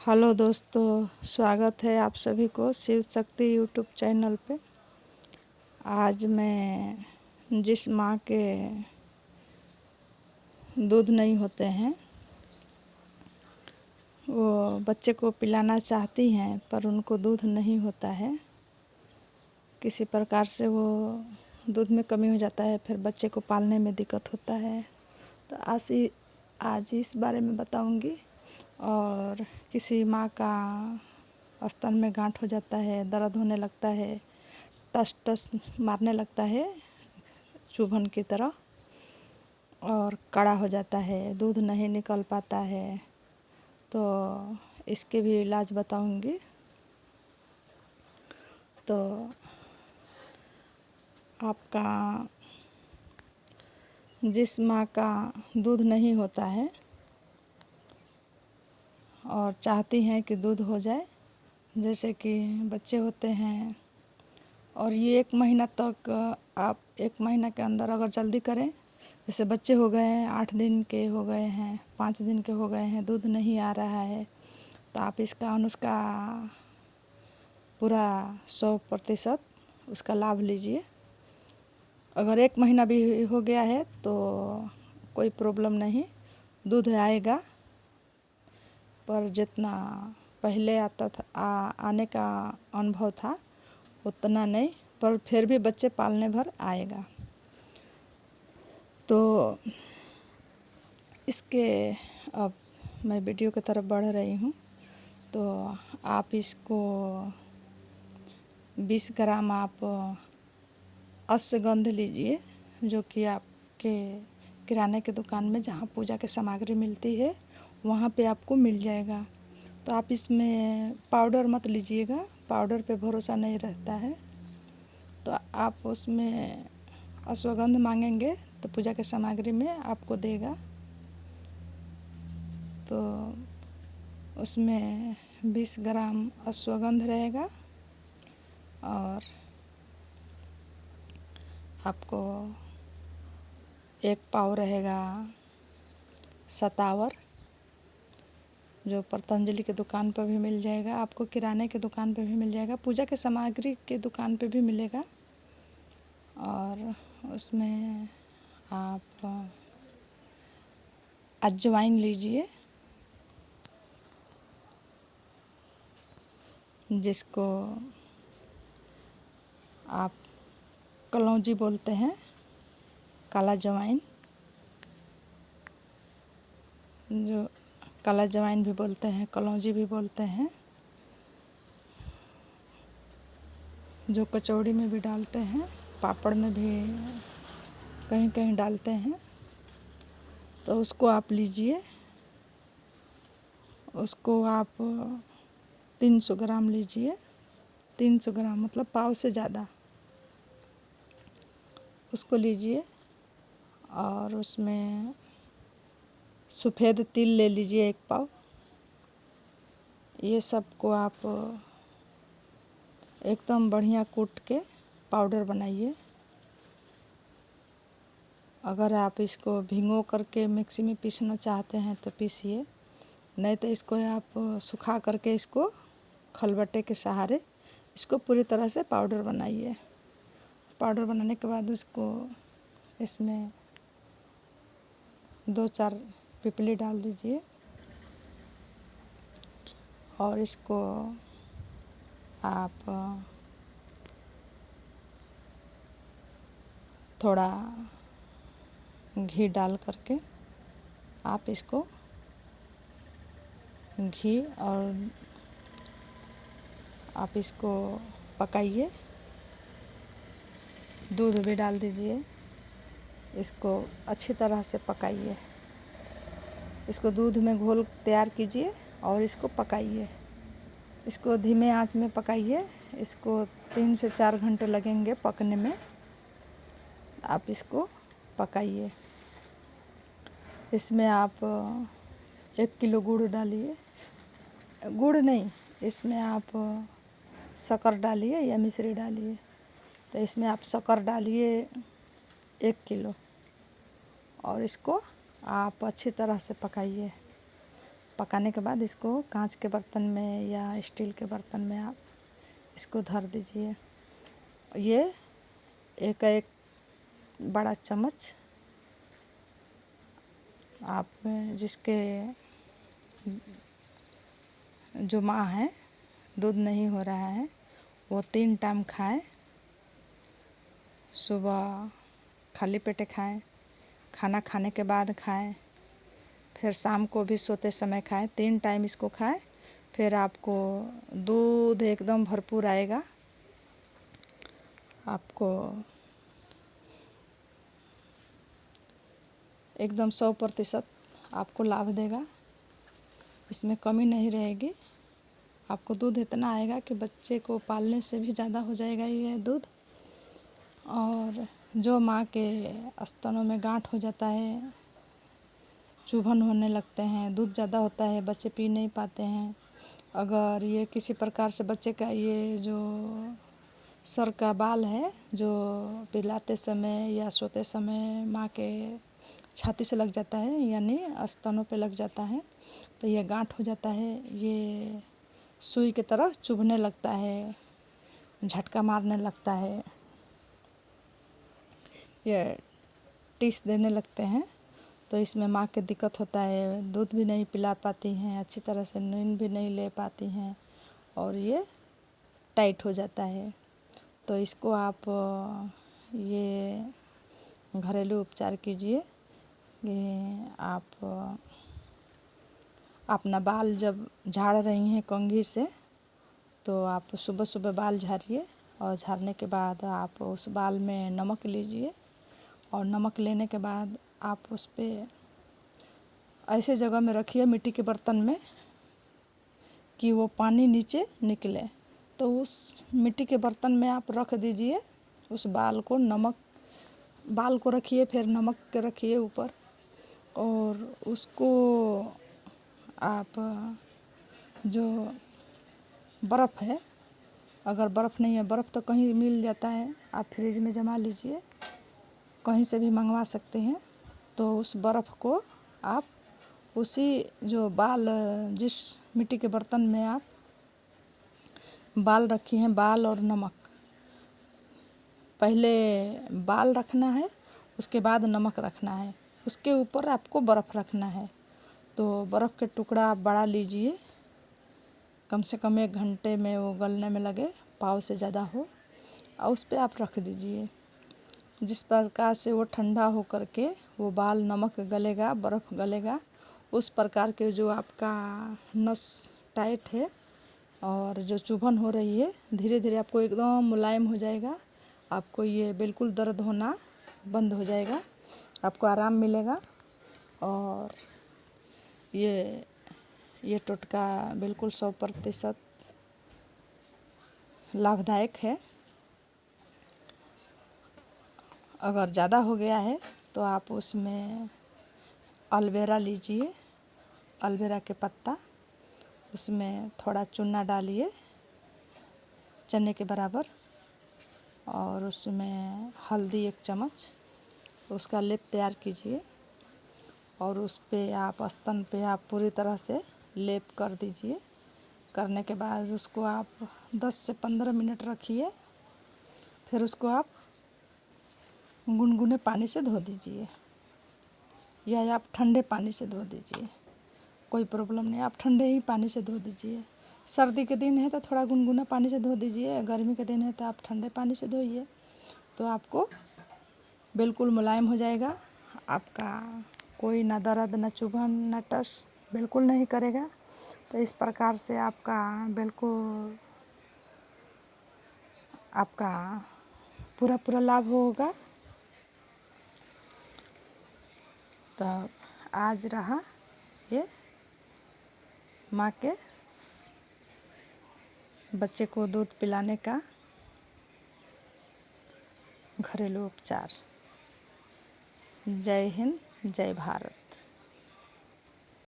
Hello दोस्तों, स्वागत है आप सभी को शिव शक्ति यूट्यूब चैनल पे। आज मैं जिस माँ के दूध नहीं होते हैं वो बच्चे को पिलाना चाहती हैं पर उनको दूध नहीं होता है, किसी प्रकार से वो दूध में कमी हो जाता है, फिर बच्चे को पालने में दिक्कत होता है। तो आज इस बारे में बताऊंगी। और किसी माँ का स्तन में गांठ हो जाता है, दर्द होने लगता है, टस टस मारने लगता है चुभन की तरह, और कड़ा हो जाता है, दूध नहीं निकल पाता है, तो इसके भी इलाज बताऊंगी। तो आपका जिस माँ का दूध नहीं होता है और चाहती हैं कि दूध हो जाए, जैसे कि बच्चे होते हैं और ये 1 महीना तक, आप 1 महीना के अंदर अगर जल्दी करें, जैसे बच्चे हो गए हैं 8 दिन के हो गए हैं, 5 दिन के हो गए हैं, दूध नहीं आ रहा है, तो आप इसका अनुष्का पूरा 100% उसका लाभ लीजिए। अगर 1 महीना भी हो गया है तो कोई प्रॉब्लम नहीं, दूध आएगा, पर जितना पहले आता था आने का अनुभव था उतना नहीं, पर फिर भी बच्चे पालने भर आएगा। तो इसके अब मैं वीडियो की तरफ बढ़ रही हूँ। तो आप इसको 20 ग्राम आप अश्वगंध लीजिए, जो कि आपके किराने की दुकान में जहाँ पूजा की सामग्री मिलती है वहाँ पे आपको मिल जाएगा। तो आप इसमें पाउडर मत लीजिएगा, पाउडर पे भरोसा नहीं रहता है। तो आप उसमें अश्वगंध मांगेंगे तो पूजा की सामग्री में आपको देगा। तो उसमें 20 ग्राम अश्वगंध रहेगा और आपको 1 पाव रहेगा सतावर, जो पतंजलि की दुकान पर भी मिल जाएगा, आपको किराने की दुकान पे भी मिल जाएगा, पूजा के सामग्री की दुकान पे भी मिलेगा। और उसमें आप अजवाइन लीजिए, जिसको आप कलौंजी बोलते हैं, काला जवाइन, जो काला जवाइन भी बोलते हैं, कलौंजी भी बोलते हैं, जो कचौड़ी में भी डालते हैं, पापड़ में भी कहीं कहीं डालते हैं। तो उसको आप लीजिए, उसको आप 300 ग्राम लीजिए, 300 ग्राम मतलब पाव से ज़्यादा उसको लीजिए। और उसमें सफ़ेद तिल ले लीजिए 1 पाव। ये सबको आप एकदम बढ़िया कूट के पाउडर बनाइए। अगर आप इसको भिगो करके मिक्सी में पीसना चाहते हैं तो पीसिए, नहीं तो इसको आप सुखा करके इसको खलबट्टे के सहारे इसको पूरी तरह से पाउडर बनाइए। पाउडर बनाने के बाद उसको इसमें 2-4 पिपली डाल दीजिए और इसको आप थोड़ा घी डाल करके आप इसको घी और आप इसको पकाइए, दूध भी डाल दीजिए, इसको अच्छी तरह से पकाइए। इसको दूध में घोल तैयार कीजिए और इसको पकाइए। इसको धीमे आंच में पकाइए, इसको 3 से 4 घंटे लगेंगे पकने में। आप इसको पकाइए। इसमें आप 1 किलो गुड़ डालिए, गुड़ नहीं, इसमें आप शक्कर डालिए या मिश्री डालिए। तो इसमें आप शक्कर डालिए 1 किलो और इसको आप अच्छी तरह से पकाइए। पकाने के बाद इसको कांच के बर्तन में या स्टील के बर्तन में आप इसको धर दीजिए। ये एक बड़ा चम्मच आप जिसके जो माँ है दूध नहीं हो रहा है वो 3 टाइम खाएं। सुबह खाली पेटे खाएं, खाना खाने के बाद खाएं, फिर शाम को भी सोते समय खाएं। 3 टाइम इसको खाएं, फिर आपको दूध एकदम भरपूर आएगा। आपको एकदम 100% आपको लाभ देगा, इसमें कमी नहीं रहेगी। आपको दूध इतना आएगा कि बच्चे को पालने से भी ज़्यादा हो जाएगा ये दूध। और जो माँ के स्तनों में गांठ हो जाता है, चुभन होने लगते हैं, दूध ज़्यादा होता है, बच्चे पी नहीं पाते हैं, अगर ये किसी प्रकार से बच्चे का ये जो सर का बाल है जो पिलाते समय या सोते समय माँ के छाती से लग जाता है यानी स्तनों पे लग जाता है, तो ये गांठ हो जाता है, ये सुई की तरह चुभने लगता है, झटका मारने लगता है, ये टीस देने लगते हैं। तो इसमें माँ के दिक्कत होता है, दूध भी नहीं पिला पाती हैं, अच्छी तरह से नींद भी नहीं ले पाती हैं और ये टाइट हो जाता है। तो इसको आप ये घरेलू उपचार कीजिए कि आप अपना बाल जब झाड़ रही हैं कंघी से तो आप सुबह सुबह बाल झाड़िए और झाड़ने के बाद आप उस बाल में नमक लीजिए और नमक लेने के बाद आप उस पर ऐसे जगह में रखिए मिट्टी के बर्तन में कि वो पानी नीचे निकले। तो उस मिट्टी के बर्तन में आप रख दीजिए उस बाल को, बाल को रखिए, फिर नमक के रखिए ऊपर और उसको आप जो बर्फ़ है, अगर बर्फ़ नहीं है, बर्फ़ तो कहीं मिल जाता है, आप फ्रिज में जमा लीजिए, कहीं से भी मंगवा सकते हैं। तो उस बर्फ़ को आप उसी जो बाल जिस मिट्टी के बर्तन में आप बाल रखी हैं, बाल और नमक, पहले बाल रखना है, उसके बाद नमक रखना है, उसके ऊपर आपको बर्फ़ रखना है। तो बर्फ़ के टुकड़ा आप बड़ा लीजिए, कम से कम 1 घंटे में वो गलने में लगे, पाव से ज़्यादा हो, और उस पर आप रख दीजिए। जिस प्रकार से वो ठंडा हो करके वो बाल नमक गलेगा, बर्फ़ गलेगा, उस प्रकार के जो आपका नस टाइट है और जो चुभन हो रही है धीरे धीरे आपको एकदम मुलायम हो जाएगा। आपको ये बिल्कुल दर्द होना बंद हो जाएगा, आपको आराम मिलेगा और ये टोटका बिल्कुल 100% लाभदायक है। अगर ज़्यादा हो गया है तो आप उसमें एलोवेरा लीजिए, एलोवेरा के पत्ता, उसमें थोड़ा चूना डालिए चने के बराबर और उसमें हल्दी 1 चम्मच, उसका लेप तैयार कीजिए और उस पे आप स्तन पे आप पूरी तरह से लेप कर दीजिए। करने के बाद उसको आप 10 से 15 मिनट रखिए, फिर उसको आप गुनगुने पानी से धो दीजिए या आप ठंडे पानी से धो दीजिए, कोई प्रॉब्लम नहीं, आप ठंडे ही पानी से धो दीजिए। सर्दी के दिन है तो थोड़ा गुनगुना पानी से धो दीजिए, गर्मी के दिन है तो आप ठंडे पानी से धोइए, तो आपको बिल्कुल मुलायम हो जाएगा। आपका कोई ना दर्द, ना चुभन, ना टस बिल्कुल नहीं करेगा। तो इस प्रकार से आपका बिल्कुल आपका पूरा लाभ होगा। तो आज रहा ये माँ के बच्चे को दूध पिलाने का घरेलू उपचार। जय हिंद, जय भारत।